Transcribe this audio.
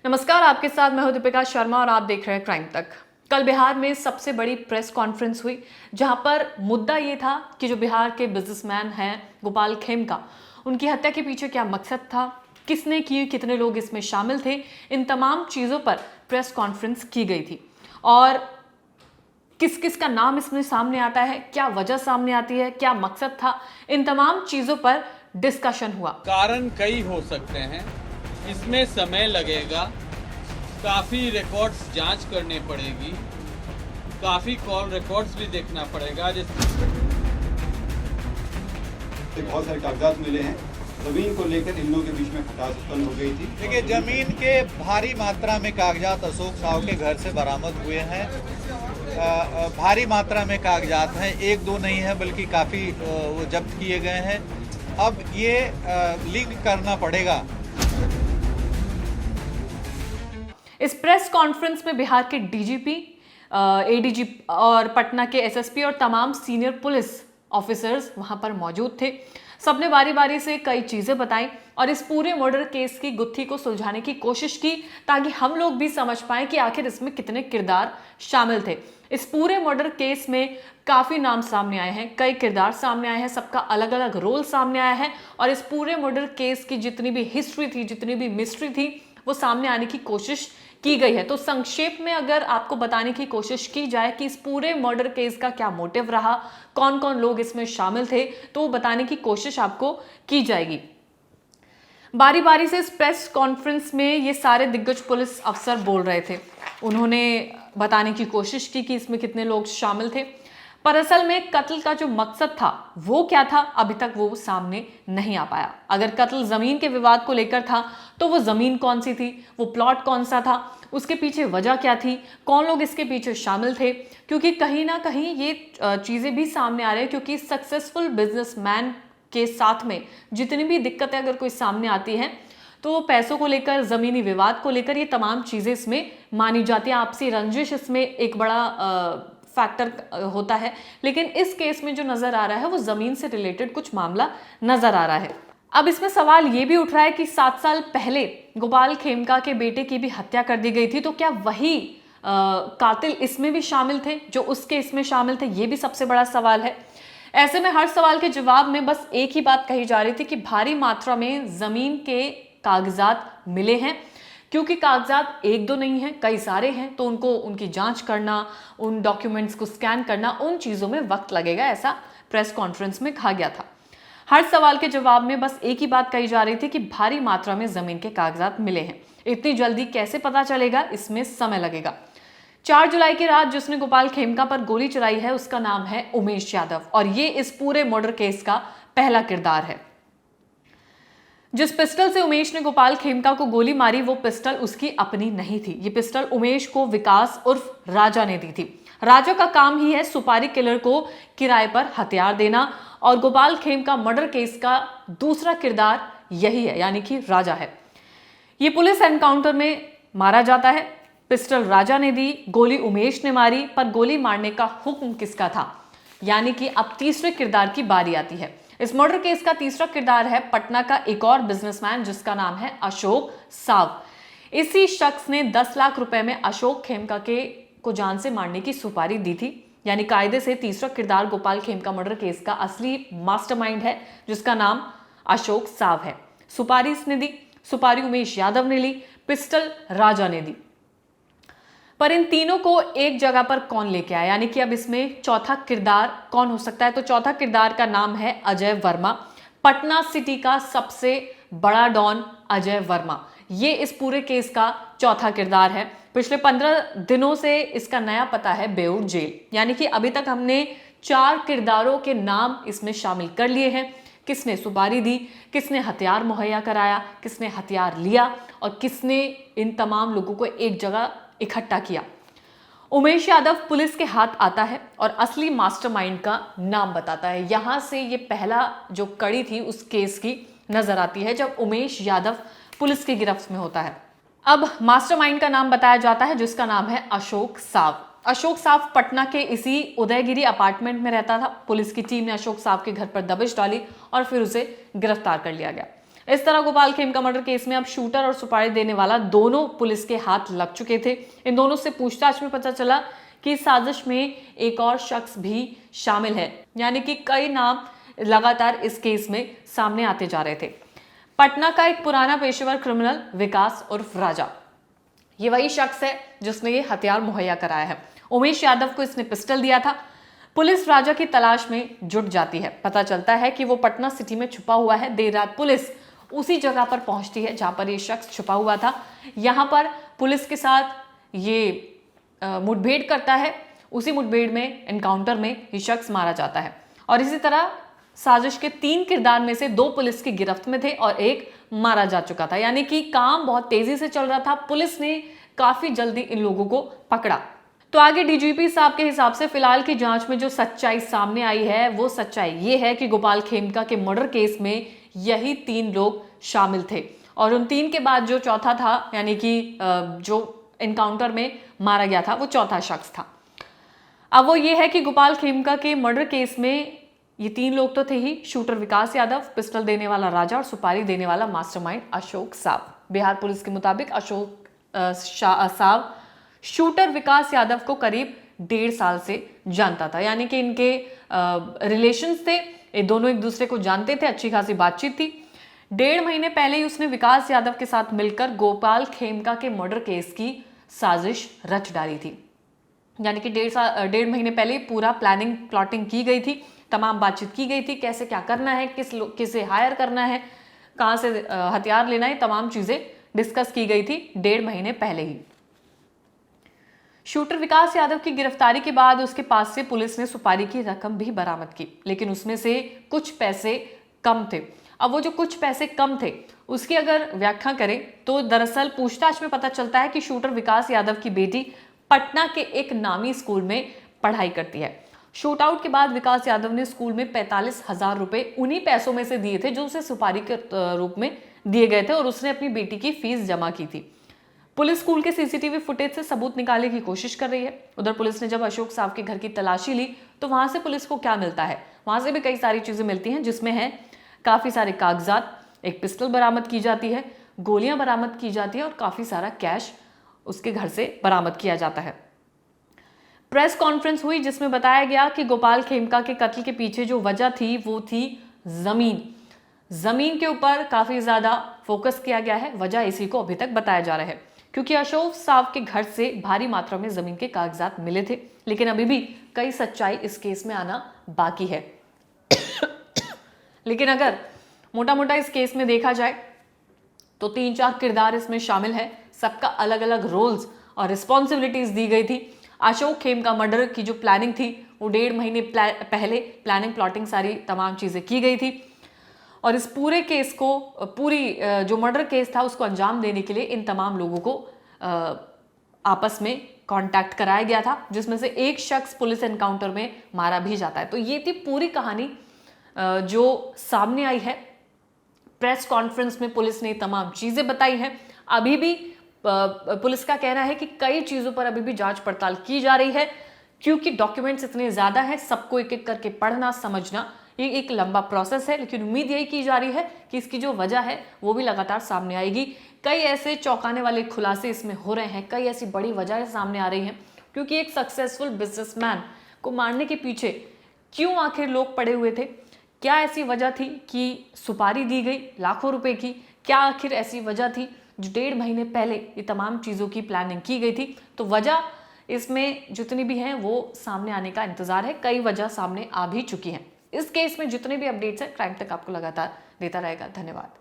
नमस्कार, आपके साथ मैं हूं दीपिका शर्मा और आप देख रहे हैं क्राइम तक। कल बिहार में सबसे बड़ी प्रेस कॉन्फ्रेंस हुई, जहां पर मुद्दा ये था कि जो बिहार के बिजनेसमैन हैं गोपाल खेमका, उनकी हत्या के पीछे क्या मकसद था, किसने की, कितने लोग इसमें शामिल थे, इन तमाम चीज़ों पर प्रेस कॉन्फ्रेंस की गई थी। और किस किस का नाम इसमें सामने आता है, क्या वजह सामने आती है, क्या मकसद था, इन तमाम चीज़ों पर डिस्कशन हुआ। कारण कई हो सकते हैं, इसमें समय लगेगा, काफ़ी रिकॉर्ड्स जांच करनी पड़ेगी, काफ़ी कॉल रिकॉर्ड्स भी देखना पड़ेगा। बहुत सारे कागजात मिले हैं। जमीन को लेकर इन लोगों के बीच में खटास उत्पन्न हो गई थी। देखिए, जमीन के भारी मात्रा में कागजात अशोक साहू के घर से बरामद हुए हैं। भारी मात्रा में कागजात हैं, एक दो नहीं है बल्कि काफ़ी वो जब्त किए गए हैं। अब ये लिंक करना पड़ेगा। इस प्रेस कॉन्फ्रेंस में बिहार के डीजीपी, एडीजी और पटना के एसएसपी और तमाम सीनियर पुलिस ऑफिसर्स वहां पर मौजूद थे। सबने बारी बारी से कई चीजें बताई और इस पूरे मर्डर केस की गुत्थी को सुलझाने की कोशिश की, ताकि हम लोग भी समझ पाएं कि आखिर इसमें कितने किरदार शामिल थे। इस पूरे मर्डर केस में काफी नाम सामने आए हैं, कई किरदार सामने आए हैं, सबका अलग अलग रोल सामने आया है और इस पूरे मर्डर केस की जितनी भी हिस्ट्री थी, जितनी भी मिस्ट्री थी, वो सामने आने की कोशिश की गई है। तो संक्षेप में अगर आपको बताने की कोशिश की जाए कि इस पूरे मर्डर केस का क्या मोटिव रहा, कौन कौन लोग इसमें शामिल थे, तो वो बताने की कोशिश आपको की जाएगी। बारी बारी से इस प्रेस कॉन्फ्रेंस में ये सारे दिग्गज पुलिस अफसर बोल रहे थे। उन्होंने बताने की कोशिश की कि इसमें कितने लोग शामिल थे, पर असल में कत्ल का जो मकसद था वो क्या था, अभी तक वो सामने नहीं आ पाया। अगर कत्ल जमीन के विवाद को लेकर था तो वो जमीन कौन सी थी, वो प्लॉट कौन सा था, उसके पीछे वजह क्या थी, कौन लोग इसके पीछे शामिल थे, क्योंकि कहीं ना कहीं ये चीजें भी सामने आ रही है। क्योंकि सक्सेसफुल बिजनेसमैन के साथ में जितनी भी दिक्कतें अगर कोई सामने आती हैं तो पैसों को लेकर, जमीनी विवाद को लेकर, ये तमाम चीजें इसमें मानी जाती हैं। आपसी रंजिश इसमें एक बड़ा फैक्टर होता है, लेकिन इस केस में जो नजर आ रहा है वो जमीन से रिलेटेड कुछ मामला नजर आ रहा है। अब इसमें सवाल ये भी उठ रहा है कि 7 साल पहले गोपाल खेमका के बेटे की भी हत्या कर दी गई थी, तो क्या वही कातिल इसमें भी शामिल थे जो उस केस में शामिल थे? ये भी सबसे बड़ा सवाल है। ऐसे में हर सवाल के जवाब में बस एक ही बात कही जा रही थी कि भारी मात्रा में जमीन के कागजात मिले हैं। क्योंकि कागजात एक दो नहीं हैं, कई सारे हैं, तो उनको उनकी जांच करना, उन डॉक्यूमेंट्स को स्कैन करना, उन चीज़ों में वक्त लगेगा, ऐसा प्रेस कॉन्फ्रेंस में कहा गया था। हर सवाल के जवाब में बस एक ही बात कही जा रही थी कि भारी मात्रा में जमीन के कागजात मिले हैं। इतनी जल्दी कैसे पता चलेगा, इसमें समय लगेगा। 4 जुलाई की रात जिसने गोपाल खेमका पर गोली चलाई है उसका नाम है उमेश यादव और ये इस पूरे मर्डर केस का पहला किरदार है। जिस पिस्टल से उमेश ने गोपाल खेमका को गोली मारी वो पिस्टल उसकी अपनी नहीं थी। ये पिस्टल उमेश को विकास उर्फ राजा ने दी थी। राजा का काम ही है सुपारी किलर को किराए पर हथियार देना और गोपाल खेमका मर्डर केस का दूसरा किरदार यही है, यानी कि राजा है। ये पुलिस एनकाउंटर में मारा जाता है। पिस्टल राजा ने दी, गोली उमेश ने मारी, पर गोली मारने का हुक्म किसका था? यानी कि अब तीसरे किरदार की बारी आती है। इस मर्डर केस का तीसरा किरदार है पटना का एक और बिजनेसमैन जिसका नाम है अशोक साव। इसी शख्स ने 10 लाख रुपए में अशोक खेमका को जान से मारने की सुपारी दी थी। यानी कायदे से तीसरा किरदार गोपाल खेमका मर्डर केस का असली मास्टरमाइंड है जिसका नाम अशोक साव है। सुपारी इसने दी, सुपारी उमेश यादव ने ली, पिस्टल राजा ने दी। पर इन तीनों को एक जगह पर कौन लेके आया, यानी कि अब इसमें चौथा किरदार कौन हो सकता है? तो चौथा किरदार का नाम है अजय वर्मा। पटना सिटी का सबसे बड़ा डॉन अजय वर्मा, ये इस पूरे केस का चौथा किरदार है। पिछले 15 दिनों से इसका नया पता है बेऊर जेल। यानी कि अभी तक हमने 4 किरदारों के नाम इसमें शामिल कर लिए हैं। किसने सुपारी दी, किसने हथियार मुहैया कराया, किसने हथियार लिया और किसने इन तमाम लोगों को एक जगह इकट्ठा किया। उमेश यादव पुलिस के हाथ आता है और असली मास्टरमाइंड का नाम बताता है। यहां से ये पहला जो कड़ी थी उस केस की नजर आती है जब उमेश यादव पुलिस की गिरफ्त में होता है। अब मास्टरमाइंड का नाम बताया जाता है जिसका नाम है अशोक साव। अशोक साव पटना के इसी उदयगिरी अपार्टमेंट में रहता था। पुलिस की टीम ने अशोक साव के घर पर दबिश डाली और फिर उसे गिरफ्तार कर लिया गया। इस तरह गोपाल खेमका मर्डर केस में अब शूटर और सुपारी देने वाला दोनों पुलिस के हाथ लग चुके थे। इन दोनों से पूछताछ में पता चला कि साजिश में एक और शख्स भी शामिल है, यानी कि कई नाम लगातार इस केस में सामने आते जा रहे थे। पटना का एक पुराना पेशेवर क्रिमिनल विकास उर्फ राजा, ये वही शख्स है जिसने ये हथियार मुहैया कराया है। उमेश यादव को इसने पिस्टल दिया था। पुलिस राजा की तलाश में जुट जाती है। पता चलता है कि वो पटना सिटी में छुपा हुआ है। देर रात पुलिस उसी जगह पर पहुंचती है जहां पर ये शख्स छुपा हुआ था। यहां पर पुलिस के साथ ये मुठभेड़ करता है। उसी मुठभेड़ में, एनकाउंटर में ये शख्स मारा जाता है। और इसी तरह साजिश के 3 किरदार में से 2 पुलिस की गिरफ्त में थे और 1 मारा जा चुका था, यानी कि काम बहुत तेजी से चल रहा था। पुलिस ने काफी जल्दी इन लोगों को पकड़ा। तो आगे डीजीपी साहब के हिसाब से फिलहाल की जांच में जो सच्चाई सामने आई है, वो सच्चाई ये है कि गोपाल खेमका के मर्डर केस में यही 3 लोग शामिल थे और उन 3 के बाद जो चौथा था, यानी कि जो एनकाउंटर में मारा गया था, वो चौथा शख्स था। अब वो ये है कि गोपाल खेमका के मर्डर केस में ये 3 लोग तो थे ही, शूटर विकास यादव, पिस्टल देने वाला राजा और सुपारी देने वाला मास्टरमाइंड अशोक साहब। बिहार पुलिस के मुताबिक अशोक साहब शूटर विकास यादव को करीब 1.5 साल से जानता था, यानी कि इनके रिलेशंस थे, ये दोनों एक दूसरे को जानते थे, अच्छी खासी बातचीत थी। 1.5 महीने पहले ही उसने विकास यादव के साथ मिलकर गोपाल खेमका के मर्डर केस की साजिश रच डाली थी, यानी कि 1.5 महीने पहले पूरा प्लानिंग प्लॉटिंग की गई थी, तमाम बातचीत की गई थी, कैसे क्या करना है, किसे हायर करना है, कहाँ से हथियार लेना है, तमाम चीजें डिस्कस की गई थी 1.5 महीने पहले ही। शूटर विकास यादव की गिरफ्तारी के बाद उसके पास से पुलिस ने सुपारी की रकम भी बरामद की, लेकिन उसमें से कुछ पैसे कम थे। अब वो जो कुछ पैसे कम थे उसकी अगर व्याख्या करें तो दरअसल पूछताछ में पता चलता है कि शूटर विकास यादव की बेटी पटना के एक नामी स्कूल में पढ़ाई करती है। शूट आउट के बाद विकास यादव ने स्कूल में 45,000 रुपए उन्हीं पैसों में से दिए थे जो उसे सुपारी के रूप में दिए गए थे और उसने अपनी बेटी की फीस जमा की थी। पुलिस स्कूल के सीसीटीवी फुटेज से सबूत निकालने की कोशिश कर रही है। उधर पुलिस ने जब अशोक साहब के घर की तलाशी ली तो वहां से पुलिस को क्या मिलता है, वहां से भी कई सारी चीजें मिलती हैं, जिसमें है काफी सारे कागजात, एक पिस्टल बरामद की जाती है, गोलियां बरामद की जाती है और काफी सारा कैश उसके घर से बरामद किया जाता है। प्रेस कॉन्फ्रेंस हुई जिसमें बताया गया कि गोपाल खेमका के कत्ल के पीछे जो वजह थी वो थी जमीन के ऊपर काफी ज्यादा फोकस किया गया है। वजह इसी को अभी तक बताया जा रहा है, क्योंकि अशोक साहब के घर से भारी मात्रा में जमीन के कागजात मिले थे, लेकिन अभी भी कई सच्चाई इस केस में आना बाकी है। लेकिन अगर मोटा मोटा इस केस में देखा जाए तो 3-4 किरदार इसमें शामिल है, सबका अलग अलग रोल्स और रिस्पॉन्सिबिलिटीज दी गई थी। अशोक खेमका मर्डर की जो प्लानिंग थी वो 1.5 महीने पहले प्लानिंग प्लॉटिंग सारी तमाम चीजें की गई थी और इस पूरे केस को, पूरी जो मर्डर केस था उसको अंजाम देने के लिए इन तमाम लोगों को आपस में कांटेक्ट कराया गया था, जिसमें से एक शख्स पुलिस एनकाउंटर में मारा भी जाता है। तो ये थी पूरी कहानी जो सामने आई है। प्रेस कॉन्फ्रेंस में पुलिस ने तमाम चीजें बताई हैं। अभी भी पुलिस का कहना है कि कई चीजों पर अभी भी जांच पड़ताल की जा रही है, क्योंकि डॉक्यूमेंट्स इतने ज्यादा हैं, सबको एक एक करके पढ़ना समझना ये एक लंबा प्रोसेस है। लेकिन उम्मीद यही की जा रही है कि इसकी जो वजह है वो भी लगातार सामने आएगी। कई ऐसे चौंकाने वाले खुलासे इसमें हो रहे हैं, कई ऐसी बड़ी वजह सामने आ रही हैं, क्योंकि एक सक्सेसफुल बिजनेसमैन को मारने के पीछे क्यों आखिर लोग पड़े हुए थे, क्या ऐसी वजह थी कि सुपारी दी गई लाखों रुपए की, क्या आखिर ऐसी वजह थी जो 1.5 महीने पहले ये तमाम चीज़ों की प्लानिंग की गई थी। तो वजह इसमें जितनी भी हैं वो सामने आने का इंतजार है, कई वजह सामने आ भी चुकी हैं। इस केस में जितने भी अपडेट्स हैं क्राइम तक आपको लगातार देता रहेगा। धन्यवाद।